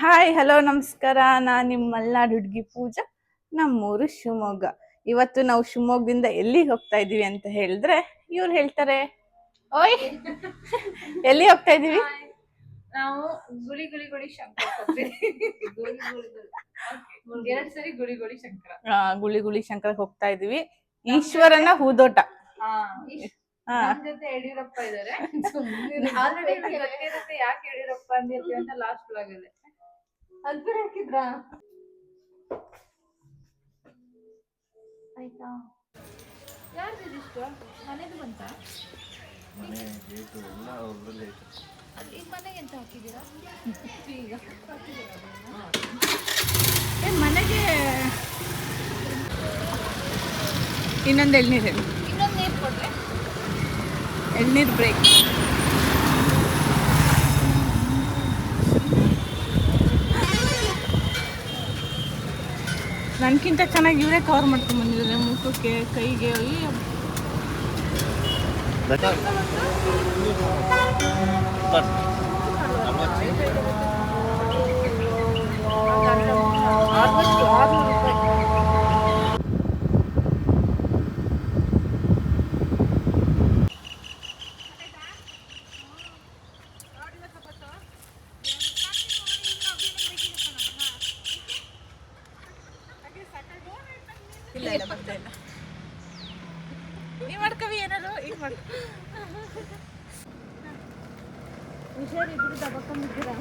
Hi hello ನಮಸ್ಕಾರ. ನಾನು ನಿಮ್ಮ ಮಲ್ನಾಡ್ ಹುಡುಗಿ ಪೂಜಾ. ನಮ್ಮೂರು ಶಿವಮೊಗ್ಗ. ಇವತ್ತು ನಾವು ಶಿವಮೊಗ್ಗದಿಂದ ಎಲ್ಲಿಗೆ ಹೋಗ್ತಾ ಇದೀವಿ ಅಂತ ಹೇಳಿದ್ರೆ ಇವ್ರು ಹೇಳ್ತಾರೆ. ಓಯ್ ಎಲ್ಲಿ ಹೋಗ್ತಾ ಇದೀವಿ? ನಾವು ಗುಳಿ ಗುಳಿ ಗುಳಿ ಶಂಕರ ಎರಡ್ ಸರಿ ಗುಳಿ ಗುಳಿ ಶಂಕರ ಗುಳಿ ಗುಳಿ ಶಂಕರಕ್ಕೆ ಹೋಗ್ತಾ ಇದೀವಿ. ಈಶ್ವರನ ಹೂದೋಟ. ನಮ್ ಜೊತೆ ಯಡಿಯೂರಪ್ಪ ಇದಾರೆ. ಆಲ್ರೆಡಿ ಗೊತ್ತಿರುತ್ತೆ ಯಾಕೆ ಯಡಿಯೂರಪ್ಪ ಅಂದಿರ್ತೀವಿ ಅಂತ ಲಾಸ್ಟ್ ಬ್ಲಾಗ್ ಅಲ್ಲಿ ಅದ್ಬಿಡ ಹಾಕಿದ್ರಾ ಆಯ್ತಾ. ಯಾರ್ದು ಇದಿಷ್ಟು ಮನೆದು ಬಂತ? ಈಗ ಮನೆಗೆ ಎಂತ ಹಾಕಿದ್ದೀರಾ? ಈಗ ಮನೆಗೆ ಇನ್ನೊಂದು ಎಳ್ನೀರು ನೀರು ಕೊಟ್ರೆ ಎಳ್ನೀರು ಬ್ರೇಕ್. ನನ್ಕಿಂತ ಚೆನ್ನಾಗಿ ಇವರೇ ಕವರ್ ಮಾಡ್ಕೊಂಡು ಬಂದಿದ್ದಾರೆ ಮುಖಕ್ಕೆ ಕೈಗೆ. ಇಲ್ಲ ಇಲ್ಲ ಬರ್ತಾ ಇಲ್ಲ. ನೀವು ಮಾಡ್ಕವಿ ಏನಾದ್ರು ಈಗ ಮಾಡ ಹುಷಾರಿದ್ರು ತಗೊಂಡಿದ್ದೀರಾ?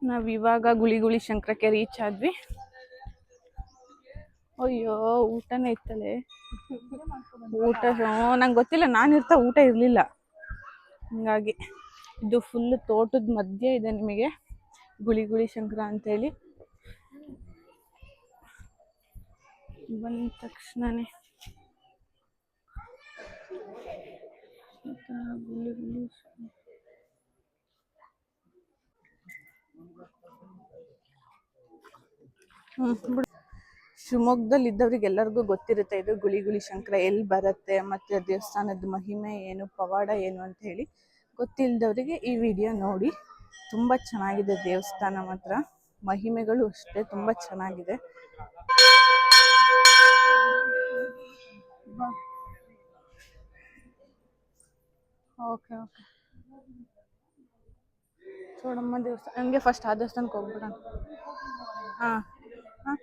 ನಾವ್ ಇವಾಗ ಗುಳಿ ಗುಳಿ ಶಂಕರಕ್ಕೆ ರೀಚ್ ಆದ್ವಿ. ಅಯ್ಯೋ ಊಟನೇ ಇತ್ತಲೆ. ಊಟ ನಂಗೆ ಗೊತ್ತಿಲ್ಲ, ನಾನಿರ್ತಾ ಊಟ ಇರ್ಲಿಲ್ಲ. ಹಂಗಾಗಿ ಇದು ಫುಲ್ ತೋಟದ ಮಧ್ಯೆ ಇದೆ ನಿಮಗೆ ಗುಳಿ ಗುಳಿ ಶಂಕರ ಅಂತ ಹೇಳಿ. ಬಂದ ತಕ್ಷಣನೇ ಗುಳಿ ಗುಳಿ ಶಿವಮೊಗ್ಗದಲ್ಲಿ ಇದ್ದವ್ರಿಗೆ ಎಲ್ಲರಿಗೂ ಗೊತ್ತಿರುತ್ತೆ ಇದು ಗುಳಿ ಗುಳಿ ಶಂಕರ ಎಲ್ಲಿ ಬರುತ್ತೆ, ಮತ್ತೆ ದೇವಸ್ಥಾನದ ಮಹಿಮೆ ಏನು, ಪವಾಡ ಏನು ಅಂತ ಹೇಳಿ. ಗೊತ್ತಿಲ್ಲದವರಿಗೆ ಈ ವಿಡಿಯೋ ನೋಡಿ. ತುಂಬ ಚೆನ್ನಾಗಿದೆ ದೇವಸ್ಥಾನ ಮಾತ್ರ, ಮಹಿಮೆಗಳು ಅಷ್ಟೇ ತುಂಬ ಚೆನ್ನಾಗಿದೆ. ಓಕೆ ಓಕೆ ಚೋಡಮ್ಮ ದೇವಸ್ಥಾನ. ಹಂಗೆ ಫಸ್ಟ್ ಆ ದೇವಸ್ಥಾನಕ್ಕೆ ಹೋಗ್ಬಿಡೋಣ. ಹಾಂ ಹಾಂ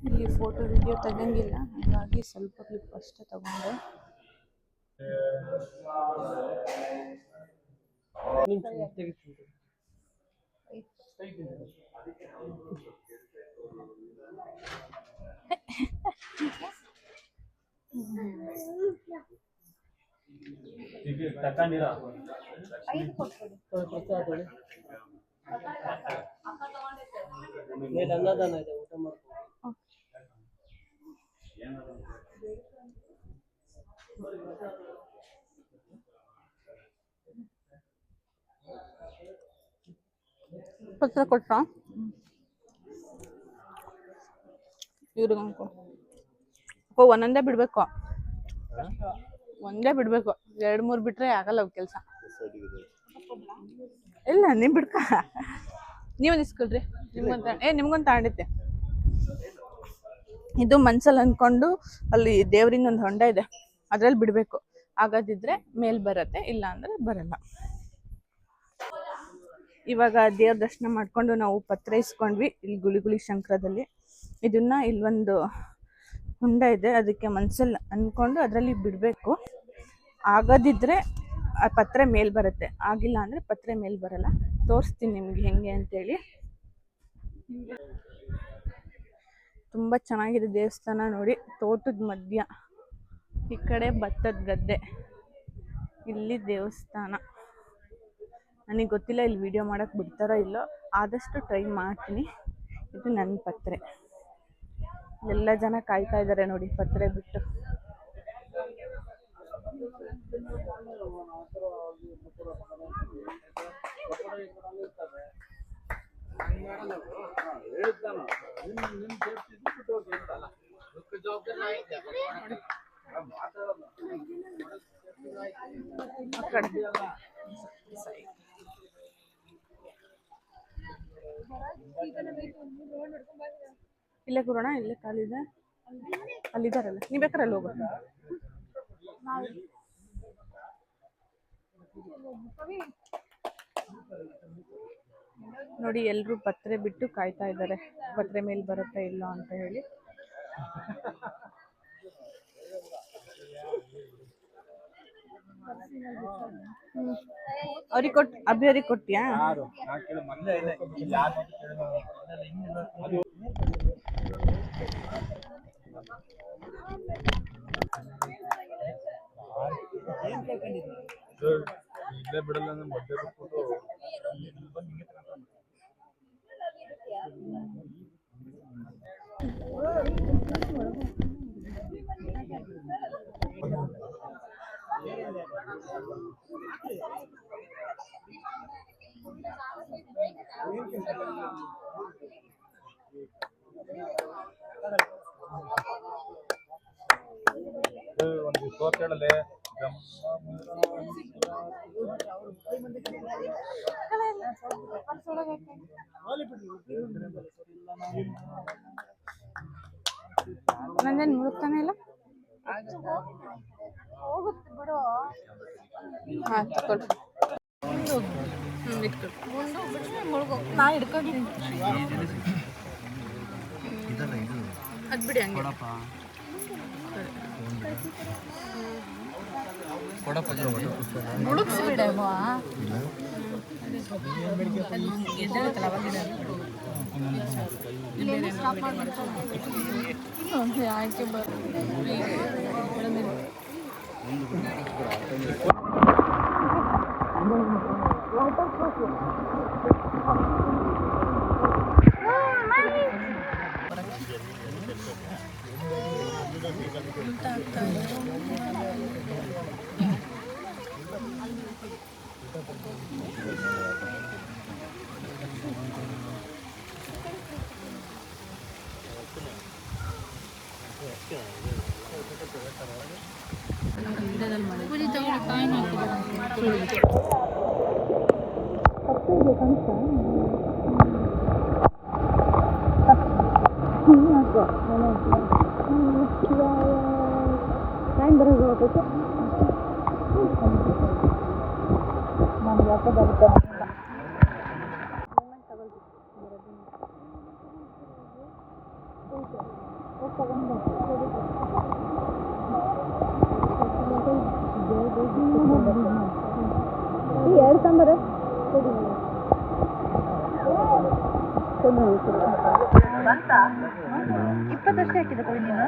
ಇಲ್ಲಿ ಫೋಟೋ ವಿಡಿಯೋ ತೆಗಂಗಿಲ್ಲ, ಹಾಗಾಗಿ ಸ್ವಲ್ಪ ಕ್ಲಿಪ್ ಅಷ್ಟೇ ತಗೊಂಡೆ. ಪತ್ರ ಕೊಟ್ಟ ಇವ್ರಿಗೆ ಒಂದೊಂದೇ ಬಿಡ್ಬೇಕು, ಒಂದೇ ಬಿಡ್ಬೇಕು. 2-3 ಬಿಟ್ರೆ ಆಗಲ್ಲ ಅವ್ ಕೆಲಸ. ಇಲ್ಲ ನೀವ್ ಬಿಡ್ಕ, ನೀವು ಇಸ್ಕೊಳ್ರಿ. ನಿಮ್ಗೊಂದು ತಗೊಂಡೈತೆ. ಇದು ಮನ್ಸಲ್ಲಿ ಅನ್ಕೊಂಡು ಅಲ್ಲಿ ದೇವ್ರಿಂದ ಒಂದು ಹೊಂಡ ಇದೆ, ಅದ್ರಲ್ಲಿ ಬಿಡ್ಬೇಕು. ಆಗದಿದ್ರೆ ಮೇಲ್ ಬರತ್ತೆ, ಇಲ್ಲ ಅಂದ್ರೆ ಬರಲ್ಲ. ಇವಾಗ ದೇವ್ರ ದರ್ಶನ ಮಾಡ್ಕೊಂಡು ನಾವು ಪತ್ರ ಇಸ್ಕೊಂಡ್ವಿ ಇಲ್ಲಿ ಗುಳಿಗುಳಿ ಶಂಕರದಲ್ಲಿ. ಇದನ್ನ ಇಲ್ಲೊಂದು ಹೊಂಡ ಇದೆ, ಅದಕ್ಕೆ ಮನ್ಸಲ್ಲಿ ಅನ್ಕೊಂಡು ಅದರಲ್ಲಿ ಬಿಡಬೇಕು. ಆಗದಿದ್ರೆ ಆ ಪತ್ರೆ ಮೇಲ್ ಬರುತ್ತೆ, ಆಗಿಲ್ಲ ಅಂದ್ರೆ ಪತ್ರೆ ಮೇಲ್ ಬರಲ್ಲ. ತೋರಿಸ್ತೀನಿ ನಿಮ್ಗೆ ಹೆಂಗೆ ಅಂತೇಳಿ. ತುಂಬ ಚೆನ್ನಾಗಿದೆ ದೇವಸ್ಥಾನ ನೋಡಿ. ತೋಟದ ಮಧ್ಯ, ಈ ಕಡೆ ಭತ್ತದ ಗದ್ದೆ, ಇಲ್ಲಿ ದೇವಸ್ಥಾನ. ನನಗೆ ಗೊತ್ತಿಲ್ಲ ಇಲ್ಲಿ ವಿಡಿಯೋ ಮಾಡೋಕ್ಕೆ ಬಿಡ್ತಾರೋ ಇಲ್ಲೋ, ಆದಷ್ಟು ಟ್ರೈ ಮಾಡ್ತೀನಿ. ಇದು ನನ್ನ ಪತ್ರೆ. ಎಲ್ಲ ಜನ ಕಾಯ್ತಾ ಇದ್ದಾರೆ ನೋಡಿ ಪತ್ರೆ ಬಿಟ್ಟು. ಇಲ್ಲೇ ಕೂರೋಣ, ಇಲ್ಲೇ ಕಾಲಿದೆ, ಅಲ್ಲಿದ್ದಾರಲ್ಲ, ನೀವ್ ಬೇಕಾರೆ ಅಲ್ಲಿ ಹೋಗೋ. ನೋಡಿ ಎಲ್ರು ಪತ್ರೆ ಬಿಟ್ಟು ಕಾಯ್ತಾ ಇದ್ದಾರೆ, ಪತ್ರೆ ಮೇಲೆ ಬರುತ್ತಾ ಇಲ್ಲ ಅಂತ ಹೇಳಿ. ಅವ್ರಿಗೆ ಕೊಟ್ಟು ಅಭಿ ಅವ್ರಿಗೆ ಕೊಟ್ಟಿಯಾ? ಇಲ್ಲೇ ಬಿಡಲ್ಲ ಮಧ್ಯೆ ಬಿಟ್ಬಿಟ್ಟು ಒಂದು ತೋರ್ಸೇಳಲೆ ನಂದೇನು ಮುಳುಗ್ತಾನೆ ಇಲ್ಲ. ಹೋಗುತ್ತೆ ಬಿಡು. ಹಾಂ ತಗೊಳ್ಳಿ. ನಾ ಹಿಡ್ಕೊಂಡಿದ್ದೀನಿ ಅದು ಬಿಡಿ ಹಂಗೆ ಮುಳುಗಿಸ್ಬಿಡವಾ? ಯಾಕೆ ಬರುತ್ತೆ. ಸಾಂಬಾರು ಇಪ್ಪತ್ತಷ್ಟೇ ಹಾಕಿದ ಕೊಡಿ ನೀನು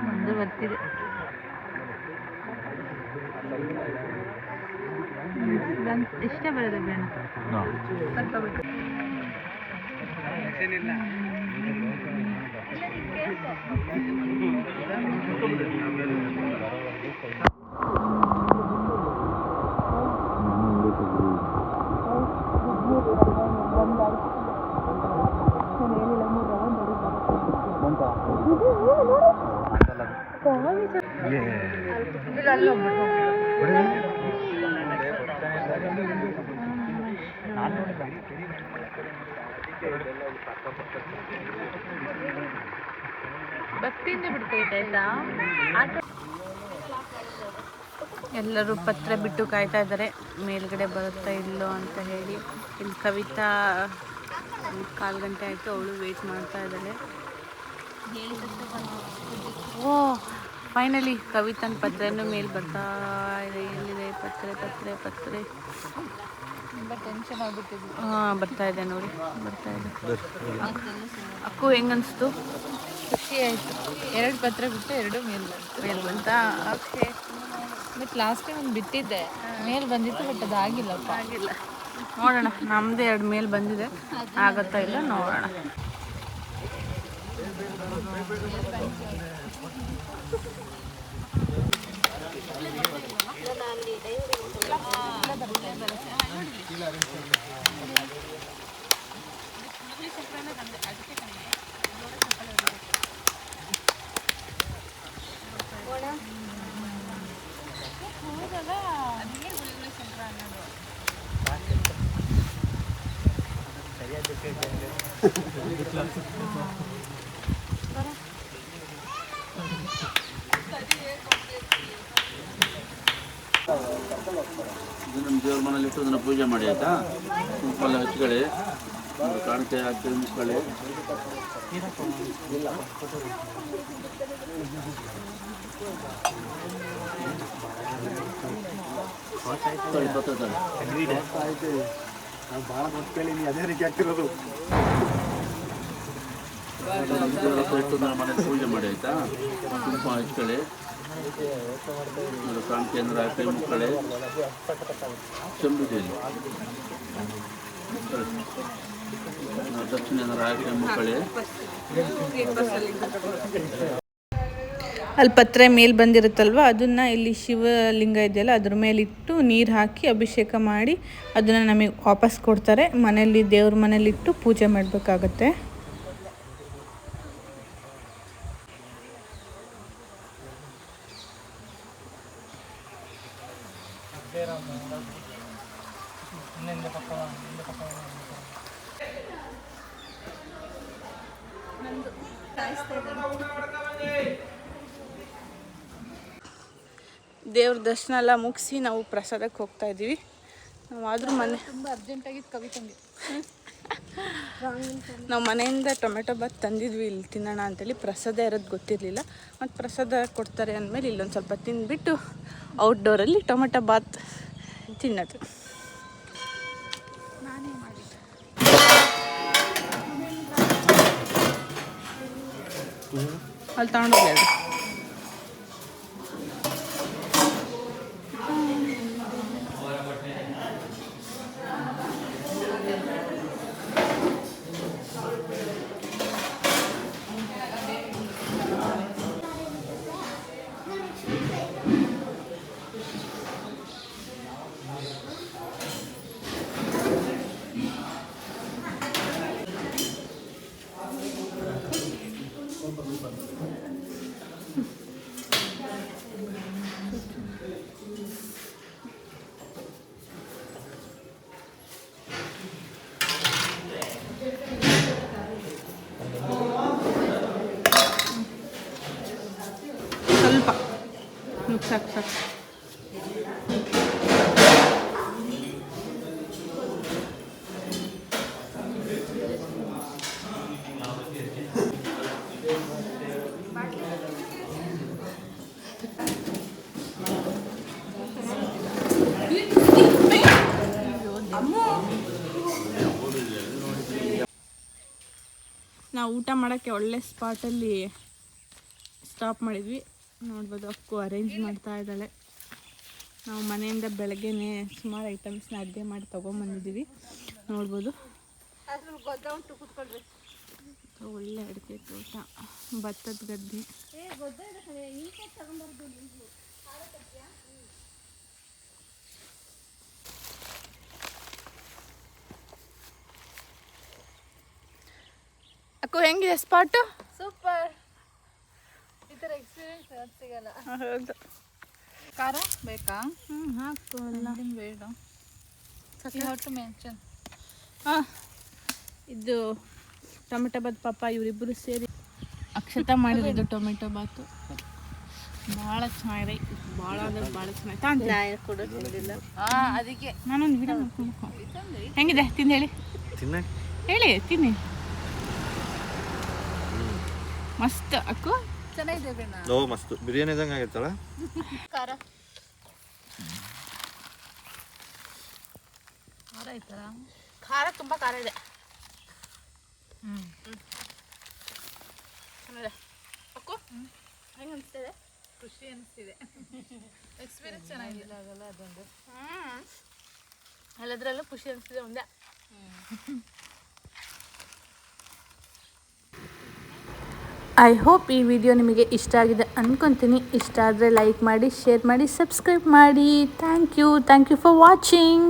ಮುಂದೆ ಬರ್ತಿದೆ ಇಷ್ಟ ಬರೋದು ಬೇಡ ಸ್ವಲ್ಪ ಬಿಟ್ಟು ಭಕ್ತಿಯಿಂದ ಬಿಡ್ತೈತಾಯ್ತಾ ಎಲ್ಲರೂ ಪತ್ರ ಬಿಟ್ಟು ಕಾಯ್ತಾ ಇದ್ದಾರೆ ಮೇಲ್ಗಡೆ ಬರುತ್ತಾ ಇಲ್ಲೋ ಅಂತ ಹೇಳಿ. ಇಲ್ಲಿ ಕವಿತಾ 1/4 ಗಂಟೆ ಆಯಿತು, ಅವಳು ವೇಟ್ ಮಾಡ್ತಾ ಇದ್ದಾಳೆ. ಓ ಫೈನಲಿ ಕವಿತನ ಪತ್ರನೂ ಮೇಲೆ ಬರ್ತಾ ಇದೆ. ಎಲ್ಲಿದೆ ಪತ್ರೆ ಪತ್ರೆ ಪತ್ರೆ? ತುಂಬ ಟೆನ್ಷನ್ ಆಗ್ಬಿಟ್ಟಿದೆ. ಹಾಂ ಬರ್ತಾ ಇದೆ ನೋಡಿ, ಬರ್ತಾ ಇದೆ. ಅಕ್ಕು ಹೆಂಗನ್ನಿಸ್ತು? ಖುಷಿ ಆಯಿತು. 2 ಪತ್ರ ಬಿಟ್ಟು 2 ಮೇಲ್ ಬಂತಾ? ಓಕೆ. ಬಟ್ ಲಾಸ್ಟ್ ಟೈಮ್ ಒಂದು ಬಿಟ್ಟಿದ್ದೆ, ಮೇಲ್ ಬಂದಿತ್ತು, ಬಟ್ ಅದಾಗಿಲ್ಲಪ್ಪ. ಆಗಿಲ್ಲ, ನೋಡೋಣ. ನಮ್ಮದೇ 2 ಮೇಲ್ ಬಂದಿದೆ, ಆಗುತ್ತಾ ಇಲ್ಲ ನೋಡೋಣ. ಇದು ನಮ್ಮ ದೇವ್ರ ಮನೇಲಿ ಇಟ್ಟು ಅದನ್ನು ಪೂಜೆ ಮಾಡಿ ಆಯಿತಾ. ಕುಂಕುಮೆಲ್ಲ ಹಚ್ಕೊಳ್ಳಿ, ಕಾಣಿಕೆ ಹಾಕಿ ಮುಚ್ಕೊಳ್ಳಿ. ಭಾಳ ಗೊತ್ತೇಳಿ ನೀ ಅದೇ ರೀತಿ ಆಗ್ತಿರೋದು. ಇಟ್ಟು ನಮ್ಮ ಮನೇಲಿ ಪೂಜೆ ಮಾಡಿ ಆಯಿತಾ. ಕುಂಕುಮ ಹಚ್ಕೊಳ್ಳಿ, ಕಾಣಿಕೆ ಅಂದ್ರೆ ಹಾಕಿ ಮುಚ್ಕೊಳ್ಳಿ. ಚೆಂಬಿದ್ದೀವಿ ದಕ್ಷಿಣ ಏನಾರು ಹಾಕಿ ಮುಚ್ಕೊಳ್ಳಿ. ಅಲ್ಲಿ ಪತ್ರೆ ಮೇಲೆ ಬಂದಿರುತ್ತಲ್ವ, ಅದನ್ನು ಇಲ್ಲಿ ಶಿವಲಿಂಗ ಇದೆಯಲ್ಲ ಅದ್ರ ಮೇಲಿಟ್ಟು ನೀರು ಹಾಕಿ ಅಭಿಷೇಕ ಮಾಡಿ ಅದನ್ನು ನಮಗೆ ವಾಪಸ್ ಕೊಡ್ತಾರೆ. ಮನೇಲಿ ದೇವ್ರ ಮನೇಲಿಟ್ಟು ಪೂಜೆ ಮಾಡಬೇಕಾಗತ್ತೆ. ದೇವ್ರ ದರ್ಶನ ಎಲ್ಲ ಮುಗಿಸಿ ನಾವು ಪ್ರಸಾದಕ್ಕೆ ಹೋಗ್ತಾ ಇದ್ದೀವಿ. ನಾವು ಆದರೂ ತುಂಬ ಅರ್ಜೆಂಟಾಗಿತ್ತು ಕವಿತಂಗೆ. ನಾವು ಮನೆಯಿಂದ ಟೊಮೆಟೊ ಬಾತ್ ತಂದಿದ್ವಿ ಇಲ್ಲಿ ತಿನ್ನೋಣ ಅಂತೇಳಿ. ಪ್ರಸಾದ ಇರೋದು ಗೊತ್ತಿರಲಿಲ್ಲ, ಮತ್ತು ಪ್ರಸಾದ ಕೊಡ್ತಾರೆ ಅಂದಮೇಲೆ ಇಲ್ಲೊಂದು ಸ್ವಲ್ಪ ತಿಂದುಬಿಟ್ಟು ಔಟ್ಡೋರಲ್ಲಿ ಟೊಮೆಟೊ ಬಾತ್ ತಿನ್ನೋದು. ಅಲ್ಲಿ ತಗೊಂಡೋಗ್ಲಿ. ಸ್ವಲ್ಪ ಸಾಕು ಸಾಕು. ನಾವು ಊಟ ಮಾಡೋಕ್ಕೆ ಒಳ್ಳೆ ಸ್ಪಾಟಲ್ಲಿ ಸ್ಟಾಪ್ ಮಾಡಿದ್ವಿ. ನೋಡ್ಬೋದು ಅಕ್ಕು ಅರೇಂಜ್ ಮಾಡ್ತಾ ಇದ್ದಾಳೆ. ನಾವು ಮನೆಯಿಂದ ಬೆಳಗ್ಗೆನೇ ಸುಮಾರು ಐಟಮ್ಸ್ನ ಅಡುಗೆ ಮಾಡಿ ತೊಗೊಂಬಂದಿದ್ದೀವಿ. ನೋಡ್ಬೋದು ಒಳ್ಳೆ ಅಡಿಕೆ ತೋಟ, ಭತ್ತದ ಗದ್ದೆ. ಅಕ್ಕು ಹೆಂಗಿದೆ ಸ್ಪಾಟು? ಸೂಪರ್. ಈ ಥರ ಎಕ್ಸ್ಪೀರಿಯನ್ಸ್ ಸಿಗಲ್ಲ. ಹೌದು. ಖಾರ ಬೇಕಾ? ಹಾಕು ಅಲ್ಲ. ಬೇಡ. ಹೊಟ್ಟು ಮೆನ್ಷನ್. ಹಾಂ, ಇದು ಟೊಮೆಟೊ ಬಾತ್ ಪಾಪ ಇವರಿಬ್ಬರು ಸೇರಿ ಅಕ್ಷತಾ ಮಾಡಿರೋದು ಟೊಮೆಟೊ ಬಾತು. ಭಾಳ ಚೆನ್ನಾಗಿದೆ, ಭಾಳ ಅಂದ್ರೆ ಭಾಳ ಚೆನ್ನಾಗಿದೆ. ಅದಕ್ಕೆ ನಾನೊಂದು ವಿಡಿಯೋ ಮಾಡ್ಕೊಬೇಕು. ಹೆಂಗಿದೆ ತಿಂದು ಹೇಳಿ, ಹೇಳಿ ತಿನ್ನಿ. ಮಸ್ತ್ ಅಕ್ಕು, ಚೆನ್ನಾಗಿದೆ ಬೇಡ. ಓ ಮಸ್ತ್ ಬಿರಿಯಾನಿ ಇದ್ದಂಗೆ ಆಗಿರ್ತಲ್ಲ. ಖಾರ ಖಾರ ಐತಲ್ಲ? ಖಾರ ತುಂಬ ಖಾರ ಇದೆ. ಚೆನ್ನಾಗಿದೆ ಅಕ್ಕು, ಹೆಂಗೆ ಅನಿಸ್ತಿದೆ? ಖುಷಿ ಅನಿಸ್ತಿದೆ. ಎಕ್ಸ್ಪೀರಿಯನ್ಸ್ ಚೆನ್ನಾಗಿಲ್ಲ ಆಗಲ್ಲ ಅದೊಂದು. ಎಲ್ಲದರಲ್ಲೂ ಖುಷಿ ಅನಿಸ್ತಿದೆ ಒಂದೇ. ಐ ಹೋಪ್ ಈ ವಿಡಿಯೋ ನಿಮಗೆ ಇಷ್ಟ ಆಗಿದೆ ಅಂದ್ಕೊತೀನಿ. ಇಷ್ಟ ಆದರೆ ಲೈಕ್ ಮಾಡಿ, ಶೇರ್ ಮಾಡಿ, ಸಬ್ಸ್ಕ್ರೈಬ್ ಮಾಡಿ. Thank you for watching.